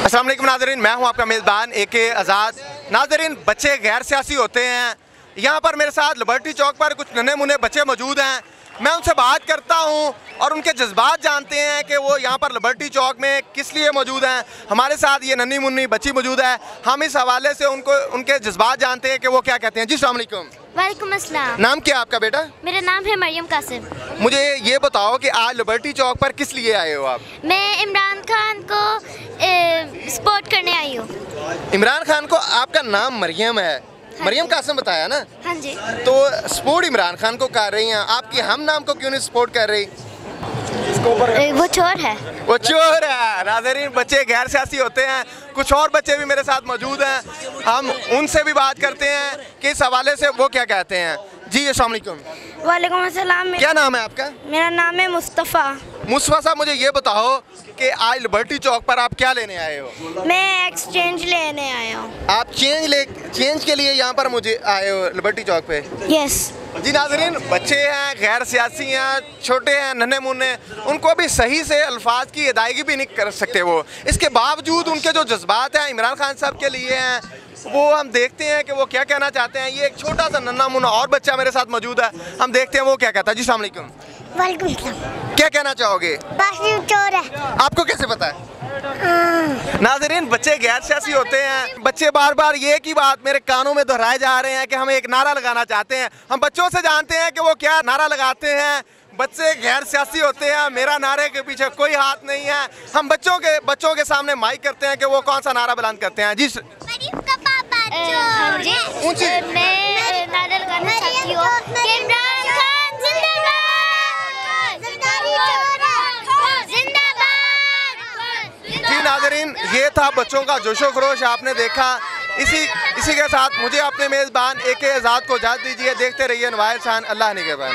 अस्सलाम वालेकुम नाज़रीन, मैं हूं आपका मेज़बान AK आज़ाद। नाज़रीन, बच्चे गैर सियासी होते हैं। यहाँ पर मेरे साथ लिबर्टी चौक पर कुछ नन्हे मुन्ने बच्चे मौजूद हैं। मैं उनसे बात करता हूँ और उनके जज्बात जानते हैं कि वो यहाँ पर लिबर्टी चौक में किस लिए मौजूद हैं। हमारे साथ ये नन्ही मुन्नी बच्ची मौजूद है। हम इस हवाले से उनके जज्बात जानते हैं कि वो क्या कहते हैं। जी अस्सलाम वालेकुम। वालेकुम अस्सलाम। नाम क्या है आपका बेटा? मेरा नाम है मरियम कासिम। मुझे ये बताओ कि आज लिबर्टी चौक पर किस लिए आए हो आप? मैं इमरान खान को सपोर्ट करने आई हूँ। इमरान खान को, आपका नाम मरियम है, मरियम कासिम बताया ना? हाँ जी। तो सपोर्ट इमरान खान को कर रही हैं, आपकी हम नाम को क्यों नहीं सपोर्ट कर रही? वो चोर है। वो चोर है। नाज़रीन, बच्चे गैर सियासी होते हैं। कुछ और बच्चे भी मेरे साथ मौजूद हैं, हम उनसे भी बात करते हैं कि इस हवाले से वो क्या कहते हैं। जी अस्सलाम वालेकुम। वालेकुम अस्सलाम। क्या नाम है आपका? मेरा नाम है मुस्तफ़ा। मुस्तफ़ा साहब, मुझे ये बताओ कि आज लिबर्टी चौक पर आप क्या लेने आए हो? मैं एक्सचेंज लेने आया हूँ। आप चेंज के लिए यहाँ पर मुझे आए हो लिबर्टी चौक पे? यस। जी नाज़रीन, बच्चे हैं, गैर सियासी हैं, छोटे हैं, नन्हे मुन्ने, उनको भी सही से अल्फाज की अदायगी भी नहीं कर सकते वो। इसके बावजूद उनके जो जज्बात हैं इमरान खान साहब के लिए हैं, वो हम देखते हैं कि वो क्या कहना चाहते हैं। ये एक छोटा सा नन्हा मुन्ना और बच्चा मेरे साथ मौजूद है, हम देखते हैं वो क्या कहता है। जी अस्सलाम वालेकुम। वालेकुम सलाम। क्या कहना चाहोगे? चोर है। आपको कैसे पता है? नाज़रीन, बच्चे गैर सियासी होते हैं। बच्चे बार बार ये की बात मेरे कानों में दोहराए जा रहे हैं कि हम एक नारा लगाना चाहते हैं। हम बच्चों से जानते हैं कि वो क्या नारा लगाते हैं। बच्चे गैर सियासी होते हैं, मेरा नारे के पीछे कोई हाथ नहीं है। हम बच्चों के सामने माइक करते हैं कि वो कौन सा नारा बुलंद करते हैं। जी मैं नारा लगाना चाहती हूँ कि इमरान खान जिंदाबाद, जिंदाबाद। जी नाज़रीन, ये था बच्चों का जोशो खरोश, आपने देखा। इसी के साथ मुझे अपने मेज़बान AK आज़ाद को इजाज़त दीजिए। देखते रहिए नवाइल शान। अल्लाह निगहबान।